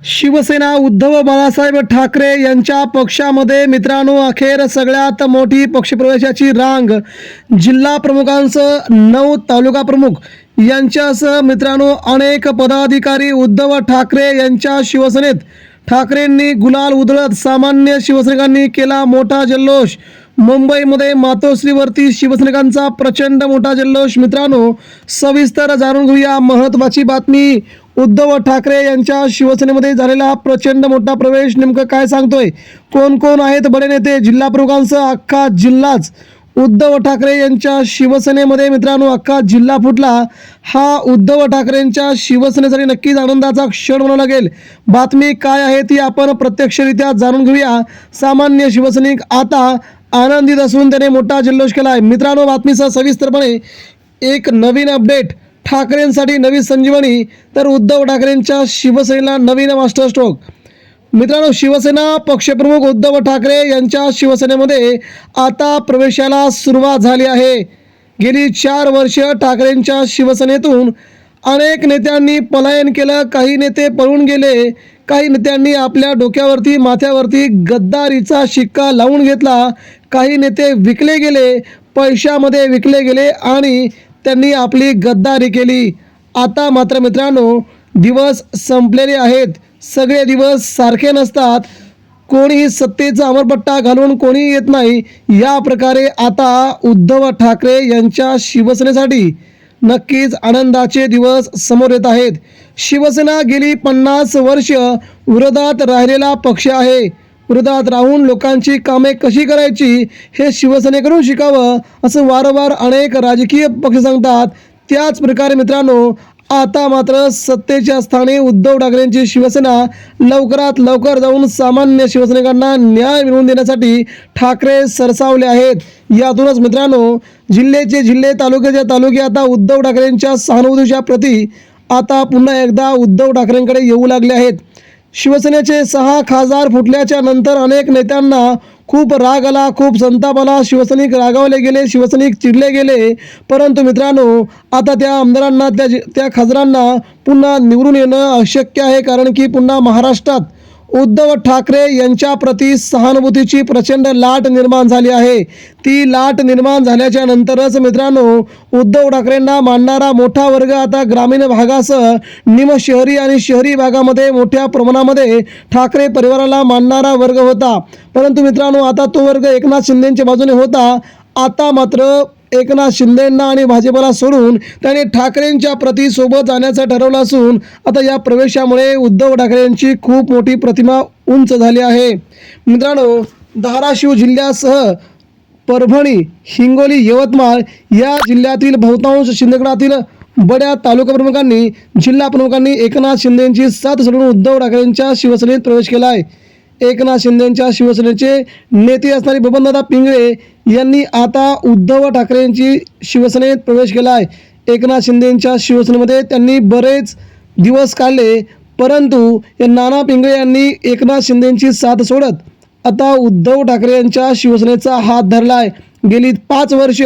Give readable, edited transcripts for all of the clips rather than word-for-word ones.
शिवसेना उद्धव बाळासाहेब ठाकरे यांच्या पक्षामध्ये मित्रांनो अखेर सगळ्यात मोठी पक्षप्रवेशाची रांग जिल्हा प्रमुखांसह 9 तालुका प्रमुख यांच्यासह मित्रांनो अनेक पदाधिकारी उद्धव ठाकरे यांच्या शिवसेनेत ठाकरेंनी गुलाल उधळत सामान्य शिवसैनिकांनी केला मोठा जल्लोष। मुंबईमध्ये मातोश्रीवरती शिवसैनिकांचा प्रचंड मोठा जल्लोष। मित्रांनो सविस्तर जाणून घेऊया महत्त्वाची बातमी। उद्धव ठाकरे यांच्या शिवसेनेमध्ये झालेला प्रचंड मोठा प्रवेश नेमकं काय सांगतोय, कोण कोण आहेत बडे नेते, जिल्हा प्रमुखांसह अख्खा जिल्हाच उद्धव ठाकरे यांच्या शिवसेनेमध्ये मित्रांनो अख्खा जिल्हा फुटला। हा उद्धव ठाकरेंच्या शिवसेनेसाठी नक्कीच आनंदाचा क्षण म्हणावा लागेल। बातमी काय आहे ती आपण प्रत्यक्षरित्या जाणून घेऊया। सामान्य शिवसैनिक आता आनंदित असून त्याने मोठा जल्लोष केला आहे। मित्रांनो बातमीसह सविस्तरपणे एक नवीन अपडेट, ठाकरेंसाठी नवी संजीवनी, तर उद्धव ठाकरेंच्या शिवसेनेला नवीन मास्टर स्ट्रोक। मित्रांनो शिवसेना पक्षप्रमुख उद्धव ठाकरे यांच्या शिवसेनेमध्ये आता प्रवेशाला सुरुवात झाली आहे। गेली 4 वर्ष ठाकरेंच्या शिवसेनेतून अनेक नेत्यांनी पलायन केलं, काही नेते पळून गेले, काही नेत्यांनी आपल्या डोक्यावरती माथ्यावरती गद्दारीचा शिक्का लावून घेतला, काही नेते विकले गेले, पैशामध्ये विकले गेले आणि त्यांनी आपली गद्दारी केली। आता मात्र मित्रांनो दिवस संपलेले आहेत। सगळे दिवस सारखे नसतात, कोणीही सत्तेचा अमरपट्टा घालून कोणी येत नाही। या प्रकारे आता उद्धव ठाकरे यांच्या शिवसेनेसाठी नक्कीच आनंदाचे दिवस समोर येत आहेत। शिवसेना गेली 50 वर्ष विरोधात राहिलेला पक्ष आहे। विरोधात राहून लोकांची कामे कशी करायची हे शिवसेनेकडून शिकावं असं वारंवार अनेक राजकीय पक्ष सांगतात। त्याच प्रकारे मित्रांनो आता मात्र सत्तेच्या स्थानी उद्धव ठाकरेंची शिवसेना लवकरात लवकर जाऊन सामान्य शिवसैनिकांना न्याय मिळवून देण्यासाठी ठाकरे सरसावले आहेत। यातूनच मित्रांनो जिल्ह्याचे जिल्हे, तालुक्याचे तालुके आता उद्धव ठाकरेंच्या सहानुभूतीच्या प्रती आता पुन्हा एकदा उद्धव ठाकरेंकडे येऊ लागले आहेत। शिवसेनेचे 6 खासदार फुटल्याच्या नंतर अनेक नेत्यांना खूप राग आला, खूप संताप आला, शिवसैनिक रागावले गेले, शिवसैनिक चिडले गेले। परंतु मित्रांनो आता त्या आमदारांना त्या खासदारांना पुन्हा निवडून येणं अशक्य आहे, कारण की पुन्हा महाराष्ट्रात उद्धव ठाकरे यांच्या प्रती सहानुभूतीची प्रचंड लाट निर्माण झाली आहे। ती लाट निर्माण झाल्याच्या नंतरच मित्रांनो उद्धव ठाकरेंना मानणारा मोठा वर्ग आता ग्रामीण भागासह निमशहरी आणि शहरी भागामध्ये मोठ्या प्रमाणामध्ये ठाकरे परिवाराला मानणारा वर्ग होता। परंतु मित्रांनो आता तो वर्ग एकनाथ शिंदेच्या बाजूने होता। आता मात्र एकनाथ शिंदेंना आणि भाजपला सोडून त्याने ठाकरेंच्या प्रती सोबत जाण्याचं ठरवलं असून आता या प्रवेशामुळे उद्धव ठाकरेंची खूप मोठी प्रतिमा उंच झाली आहे। मित्रांनो धाराशिव जिल्ह्यासह परभणी, हिंगोली, यवतमाळ या जिल्ह्यातील बहुतांश शिंदेगडातील बड्या तालुका प्रमुखांनी, जिल्हा प्रमुखांनी एकनाथ शिंदेंची साथ सोडून उद्धव ठाकरेंच्या शिवसेनेत प्रवेश केला आहे। एकनाथ शिंदेंच्या शिवसेनेचे नेते असणारे बबनदादा पिंगळे यांनी आता उद्धव ठाकरेंची शिवसेनेत प्रवेश केला आहे। एकनाथ शिंदेंच्या शिवसेनेमध्ये त्यांनी बरेच दिवस काढले, परंतु या नाना पिंगळे यांनी एकनाथ शिंदेंची साथ सोडत आता उद्धव ठाकरे यांच्या शिवसेनेचा हात धरला आहे। गेली 5 वर्ष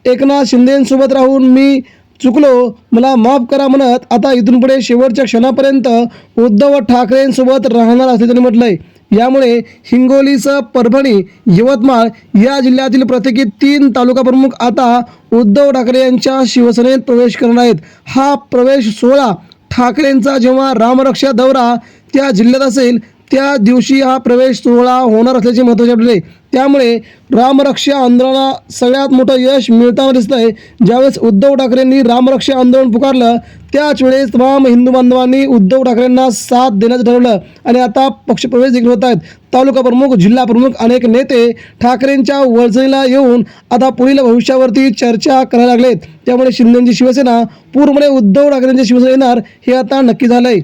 एकनाथ शिंदेंसोबत राहून मी चुकलो, मला माफ करा म्हणत आता इथून पुढे शेवटच्या क्षणापर्यंत उद्धव ठाकरेंसोबत राहणार असल्याचे त्यांनी म्हटलंय। यामुळे हिंगोलीसह परभणी, यवतमाळ या जिल्ह्यातील प्रत्येकी 3 तालुका प्रमुख आता उद्धव ठाकरे यांच्या शिवसेनेत प्रवेश करणार आहेत। हा प्रवेश सोहळा ठाकरेंचा जेव्हा रामरक्षा दौरा त्या जिल्ह्यात असेल त्या दिवशी हा प्रवेश सोहळा होणार असल्याचे महत्त्वाचे आपले। त्यामुळे रामरक्षा आंदोलनाला सगळ्यात मोठं यश मिळताना दिसतंय। ज्यावेळेस उद्धव ठाकरेंनी रामरक्षा आंदोलन पुकारलं त्याच वेळेस तमाम हिंदू बांधवांनी उद्धव ठाकरेंना साथ देण्याचं ठरवलं आणि आता पक्षप्रवेश देखील होत आहेत। तालुका प्रमुख, जिल्हा प्रमुख, अनेक नेते ठाकरेंच्या वळचणीला येऊन आता पुढील भविष्यावरती चर्चा करायला लागलेत। त्यामुळे शिंदेंची शिवसेना पूर्णपणे उद्धव ठाकरेंची शिवसेना येणार हे आता नक्की झालंय।